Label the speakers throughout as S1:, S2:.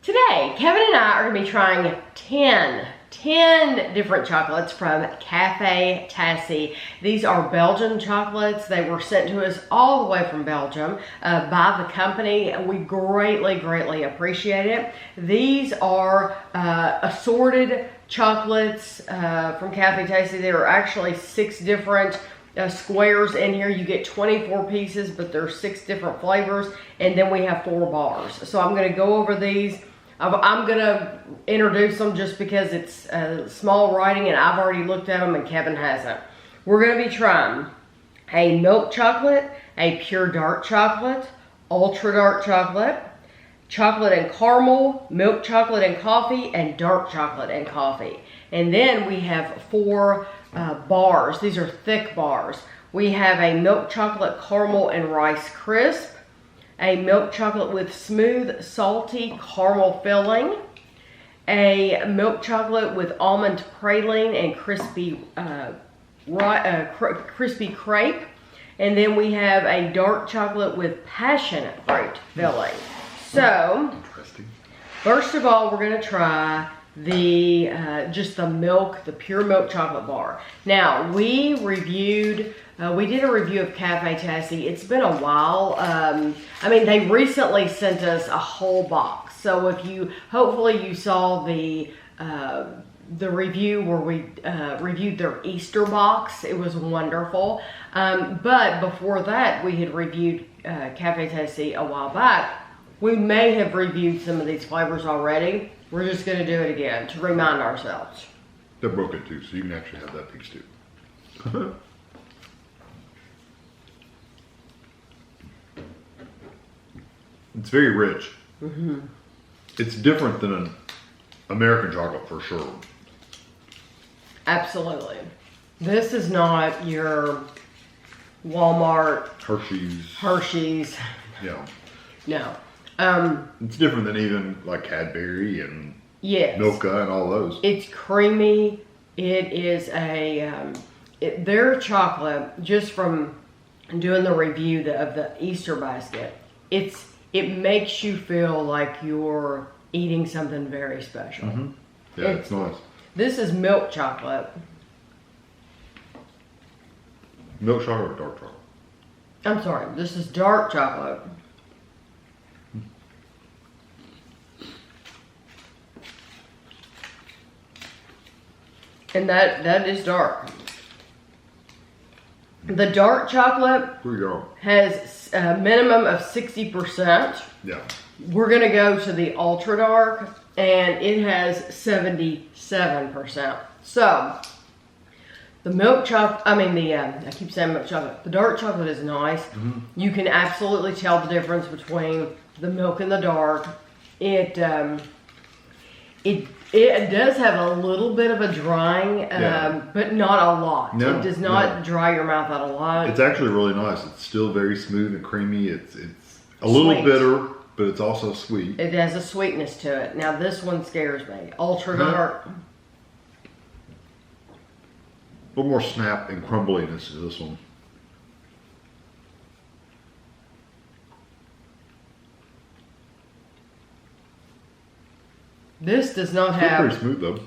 S1: Today, Kevin and I are going to be trying 10 different chocolates from Café-Tasse. These are Belgian chocolates. They were sent to us all the way from Belgium by the company. We greatly appreciate it. These are assorted chocolates from Café-Tasse. There are actually 6 different squares in here. You get 24 pieces, but there's 6 different flavors, and then we have 4 bars. So I'm going to go over these. I'm going to introduce them just because it's small writing and I've already looked at them and Kevin hasn't. We're going to be trying a milk chocolate, a pure dark chocolate, ultra dark chocolate, chocolate and caramel, milk chocolate and coffee, and dark chocolate and coffee. And then we have 4 bars. These are thick bars. We have a milk chocolate caramel and rice crisp, a milk chocolate with smooth, salty caramel filling, a milk chocolate with almond praline and crispy crepe, and then we have a dark chocolate with passion fruit filling. So, first of all, we're going to try the just the pure milk chocolate bar. Now, we did a review of Café-Tasse. It's been a while. I mean, they recently sent us a whole box. So if hopefully you saw the review where we reviewed their Easter box. It was wonderful. But before that, we had reviewed Café-Tasse a while back. We may have reviewed some of these flavors already. We're just going to do it again to remind ourselves.
S2: They're broken too, so you can actually have that piece too. It's very rich. Mm-hmm. It's different than an American chocolate for sure.
S1: Absolutely. This is not your Walmart Hershey's.
S2: Yeah.
S1: No.
S2: It's different than even like Cadbury and
S1: yes.
S2: Milka and all those.
S1: It's creamy. It is their chocolate, just from doing the review of the Easter basket, it makes you feel like you're eating something very special.
S2: Mm-hmm. Yeah, it's nice.
S1: This is milk chocolate.
S2: Milk chocolate or dark chocolate?
S1: I'm sorry, this is dark chocolate. And that is dark. The dark chocolate has a minimum of 60%.
S2: Yeah.
S1: We're going to go to the ultra dark, and it has 77%. So, the milk chocolate, I keep saying milk chocolate. The dark chocolate is nice. Mm-hmm. You can absolutely tell the difference between the milk and the dark. It does have a little bit of a drying, but not a lot.
S2: No,
S1: it does not dry your mouth out a lot.
S2: It's actually really nice. It's still very smooth and creamy. It's a little bitter, but it's also sweet.
S1: It has a sweetness to it. Now this one scares me. Ultra dark.
S2: A little more snap and crumbliness to this one.
S1: This does not have...
S2: It's pretty smooth though.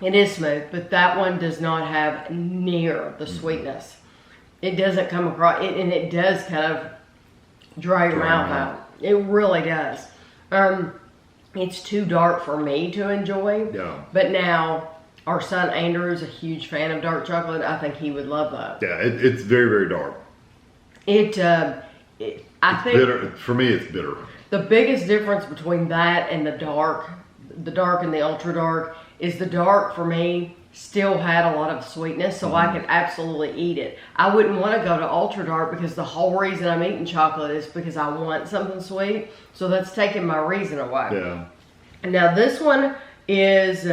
S1: It is smooth, but that one does not have near the sweetness. It doesn't come across... and it does kind of dry your mouth out. It really does. It's too dark for me to enjoy.
S2: Yeah.
S1: But now, our son Andrew is a huge fan of dark chocolate. I think he would love that.
S2: Yeah, it's very, very dark.
S1: I think...
S2: bitter. For me, it's bitter.
S1: The biggest difference between that and the dark and the ultra dark, is the dark for me still had a lot of sweetness, so I could absolutely eat it. I wouldn't want to go to ultra dark because the whole reason I'm eating chocolate is because I want something sweet. So that's taking my reason away.
S2: Yeah.
S1: Now this one is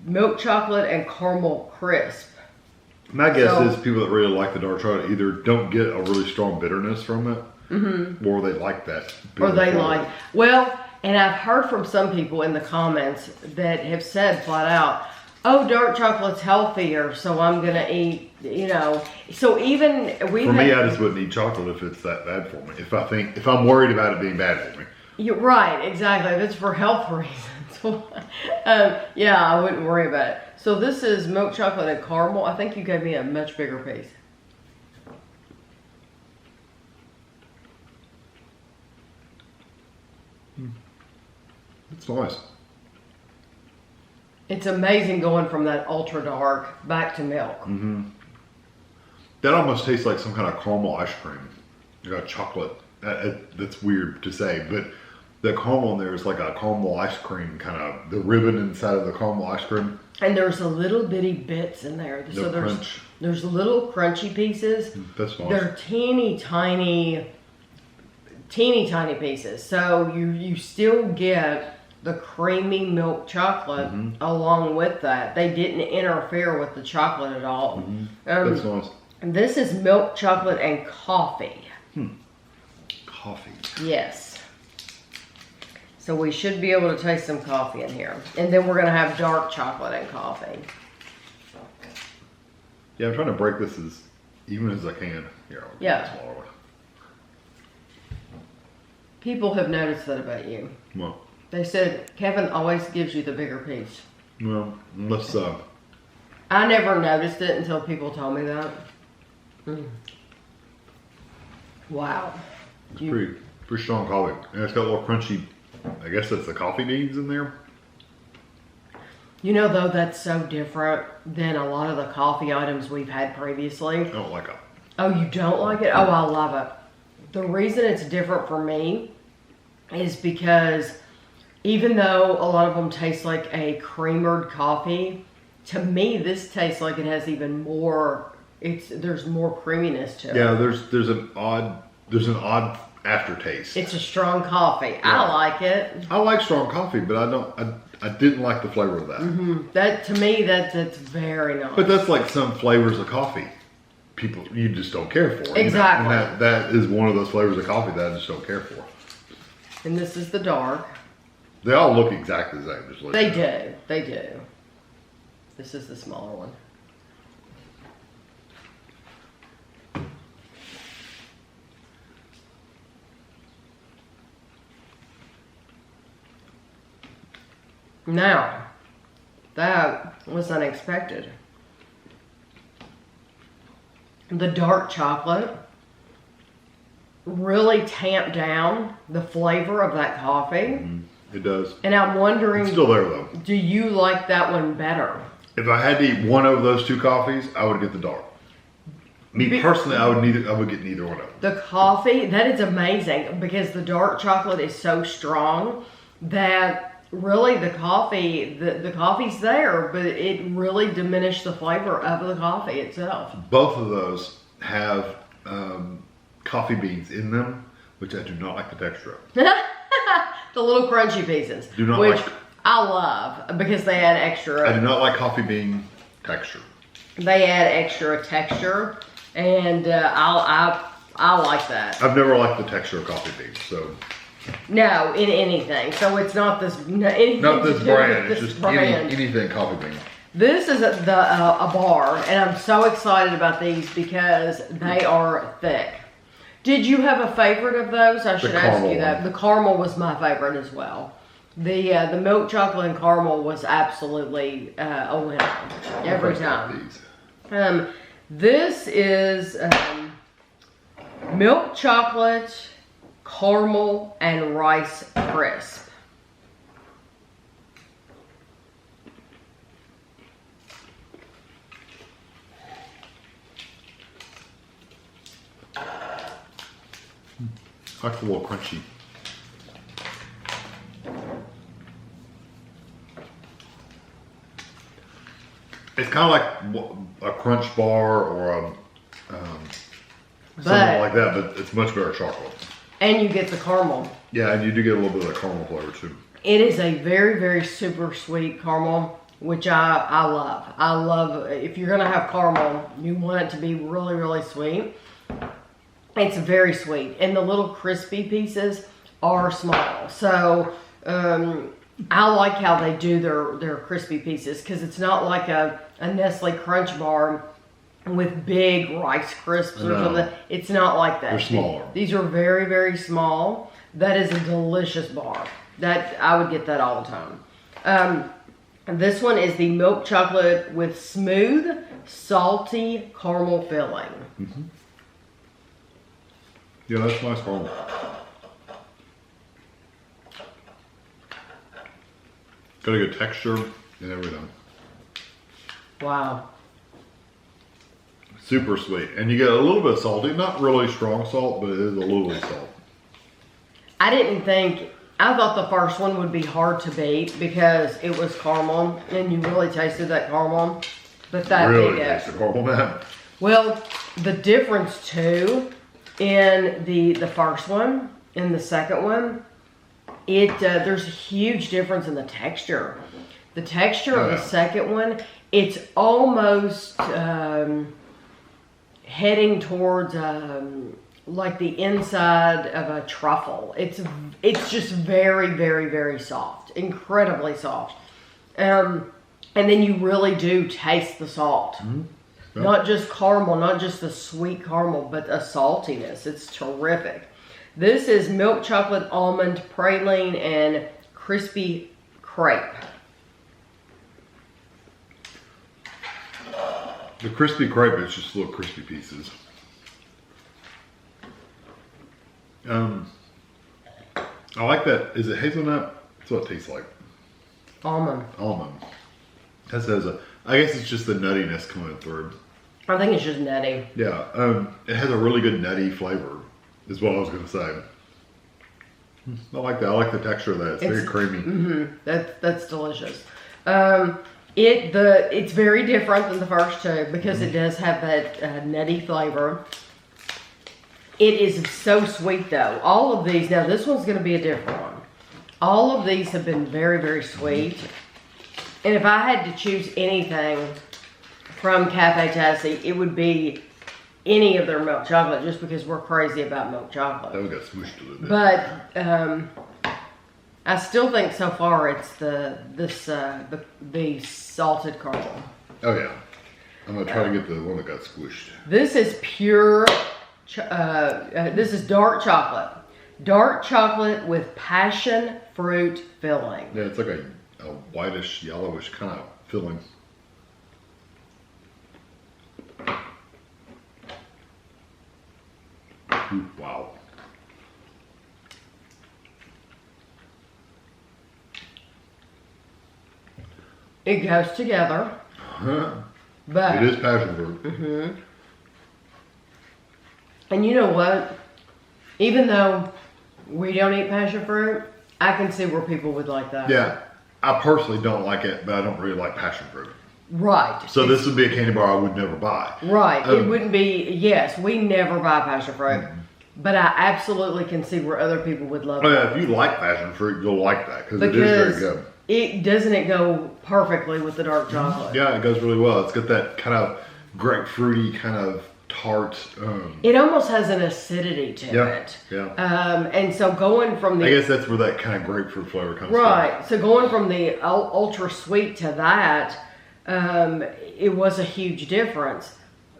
S1: milk chocolate and caramel crisp.
S2: My guess is people that really like the dark chocolate either don't get a really strong bitterness from it, or they like that.
S1: Or they like, and I've heard from some people in the comments that have said flat out, oh, dark chocolate's healthier, so I'm going to eat, So even
S2: for me, I just wouldn't eat chocolate if it's that bad for me. If I'm worried about it being bad for me.
S1: You're right, exactly. If it's for health reasons, yeah, I wouldn't worry about it. So this is milk chocolate and caramel. I think you gave me a much bigger piece.
S2: It's nice.
S1: It's amazing going from that ultra dark back to milk.
S2: That almost tastes like some kind of caramel ice cream. You got chocolate. That's weird to say, but the caramel in there is like a caramel ice cream, kind of the ribbon inside of the caramel ice cream.
S1: And there's a little bitty bits in there. So there's little crunchy pieces.
S2: That's nice.
S1: They're teeny tiny pieces. So you still get the creamy milk chocolate along with that. They didn't interfere with the chocolate at all.
S2: That's nice.
S1: This is milk chocolate and coffee.
S2: Coffee.
S1: Yes. So we should be able to taste some coffee in here. And then we're going to have dark chocolate and coffee.
S2: Yeah, I'm trying to break this as even as I can. Here, I'll get a smaller one.
S1: People have noticed that about you.
S2: Well,
S1: They said Kevin always gives you the bigger piece.
S2: well, unless
S1: I never noticed it until people told me that. Wow.
S2: pretty strong coffee, and it's got a little crunchy. I guess that's the coffee beans in there.
S1: You know, though, that's so different than a lot of the coffee items we've had previously.
S2: I don't like it.
S1: Oh, you don't like it? Oh, I love it. The reason it's different for me is because even though a lot of them taste like a creamered coffee, to me, this tastes like it has even more. There's more creaminess to it.
S2: Yeah, there's an odd aftertaste.
S1: It's a strong coffee. Yeah. I like it.
S2: I like strong coffee, but I didn't like the flavor of that.
S1: That to me, that's very nice.
S2: But that's like some flavors of coffee. People, you just don't care for.
S1: Exactly.
S2: You know? And that is one of those flavors of coffee that I just don't care for.
S1: And this is the dark.
S2: They all look exactly the same. Just
S1: They do. They do. This is the smaller one. Now, that was unexpected. The dark chocolate really tamped down the flavor of that coffee.
S2: It does.
S1: And I'm wondering,
S2: It's still there though.
S1: Do you like that one better?
S2: If I had to eat one of those two coffees, I would get the dark. Me personally, I would get neither one of them.
S1: The coffee, that is amazing because the dark chocolate is so strong that really the coffee's there, but it really diminished the flavor of the coffee itself.
S2: Both of those have coffee beans in them, which I do not like the texture of.
S1: The little crunchy pieces, which I love because they add extra.
S2: I do not like coffee bean texture.
S1: They add extra texture, and I like that.
S2: I've never liked the texture of coffee beans, so.
S1: No, in anything. So it's not this.
S2: Not this brand. It's just anything coffee bean.
S1: This is a bar, and I'm so excited about these because they are thick. Did you have a favorite of those? I should ask you that. The caramel was my favorite as well. The milk chocolate and caramel was absolutely a winner every time. This is milk chocolate, caramel, and rice crisp.
S2: I like the little crunchy. It's kind of like a crunch bar or something like that, but it's much better chocolate. And you get the caramel. Yeah, and you do get a little bit of the caramel flavor too. It is a very, very super sweet caramel, which I love. I love, if you're going to have caramel, you want it to be really, really sweet. It's very sweet. And the little crispy pieces are small. So, I like how they do their crispy pieces because it's not like a Nestle Crunch bar with big Rice Crisps or something. It's not like that. They're smaller. These are very, very small.
S1: That is a delicious bar. I would get that all the time. This one is the milk chocolate with smooth, salty caramel filling.
S2: Mm-hmm. Yeah, that's nice caramel. Got a good texture and everything.
S1: Wow.
S2: Super sweet. And you get a little bit of salty. Not really strong salt, but it is a little bit of salt.
S1: I thought the first one would be hard to beat because it was caramel and you really tasted that caramel. But that
S2: really tasted caramel, man.
S1: Well, the difference too in the first one and the second one, there's a huge difference in the texture. The texture of the second one, it's almost heading towards like the inside of a truffle. It's just very, very, very soft, incredibly soft. And then you really do taste the salt. Mm-hmm. Yeah. Not just caramel, not just the sweet caramel, but a saltiness. It's terrific. This is milk chocolate, almond praline, and crispy crepe.
S2: The crispy crepe is just little crispy pieces. I like that. Is it hazelnut? That's what it tastes like.
S1: Almond.
S2: Almond. That says I guess it's just the nuttiness coming through.
S1: I think it's just nutty.
S2: Yeah. It has a really good nutty flavor, is what I was going to say. I like that. I like the texture of that. It's very creamy.
S1: Mm-hmm. That's delicious. It's very different than the first two because it does have that nutty flavor. It is so sweet though. All of these, now this one's going to be a different one. All of these have been very, very sweet. And if I had to choose anything from Café-Tasse, it would be any of their milk chocolate just because we're crazy about milk chocolate.
S2: That one got smooshed a little bit.
S1: But I still think so far it's the salted caramel.
S2: Oh yeah. I'm going to try to get the one that got squished.
S1: This is pure... this is dark chocolate. Dark chocolate with passion fruit filling.
S2: Yeah, it's like a whitish, yellowish kind of filling. Ooh, wow.
S1: It goes together. But
S2: it is passion fruit.
S1: Mm-hmm. And you know what? Even though we don't eat passion fruit, I can see where people would like that.
S2: Yeah. I personally don't like it, but I don't really like passion fruit.
S1: Right.
S2: So this would be a candy bar I would never buy.
S1: Right. It wouldn't be, yes, we never buy passion fruit. Mm-hmm. But I absolutely can see where other people would love it.
S2: Oh yeah, if you like passion fruit, you'll like that because it is very good.
S1: Doesn't it go perfectly with the dark chocolate?
S2: Yeah, it goes really well. It's got that kind of grapefruity kind of tart.
S1: It almost has an acidity to it.
S2: Yeah.
S1: And so going from the...
S2: I guess that's where that kind of grapefruit flavor comes from.
S1: Right. So going from the ultra sweet to that, it was a huge difference.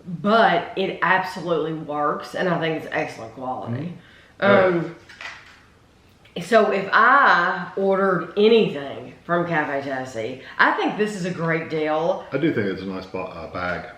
S1: But it absolutely works, and I think it's excellent quality. Mm-hmm. So if I ordered anything from Café-Tasse, I think this is a great deal.
S2: I do think it's a nice bag.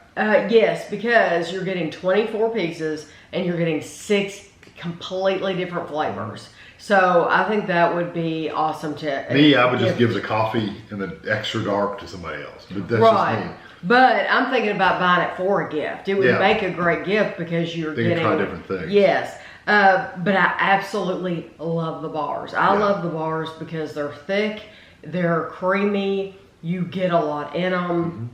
S1: Yes, because you're getting 24 pieces, and you're getting 6 completely different flavors. So I think that would be awesome to...
S2: Me, I would just give the coffee and the extra dark to somebody else. But that's just me.
S1: But I'm thinking about buying it for a gift. It would make a great gift because you're getting...
S2: try different things.
S1: Yes. But I absolutely love the bars. I love the bars because they're thick, they're creamy, you get a lot in them. Mm-hmm.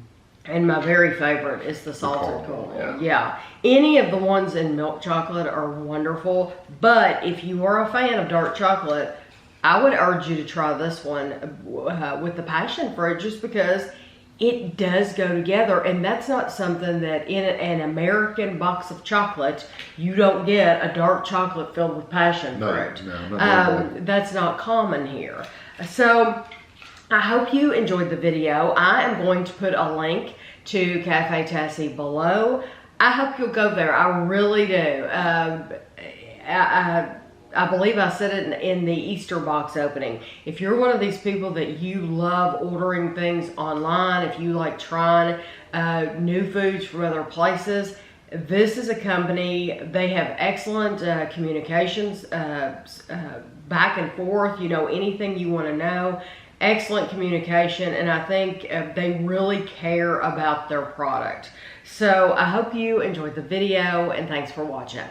S1: And my very favorite is the salted caramel. Yeah. Any of the ones in milk chocolate are wonderful. But if you are a fan of dark chocolate, I would urge you to try this one with the passion fruit just because it does go together, and that's not something that in an American box of chocolate, you don't get a dark chocolate filled with passion fruit. No, that's not common here. So I hope you enjoyed the video. I am going to put a link to Café-Tasse below. I hope you'll go there. I really do. I believe I said it in the Easter box opening. If you're one of these people that you love ordering things online, if you like trying new foods from other places, this is a company. They have excellent communications, back and forth, you know, anything you want to know. Excellent communication, and I think they really care about their product. So I hope you enjoyed the video, and thanks for watching.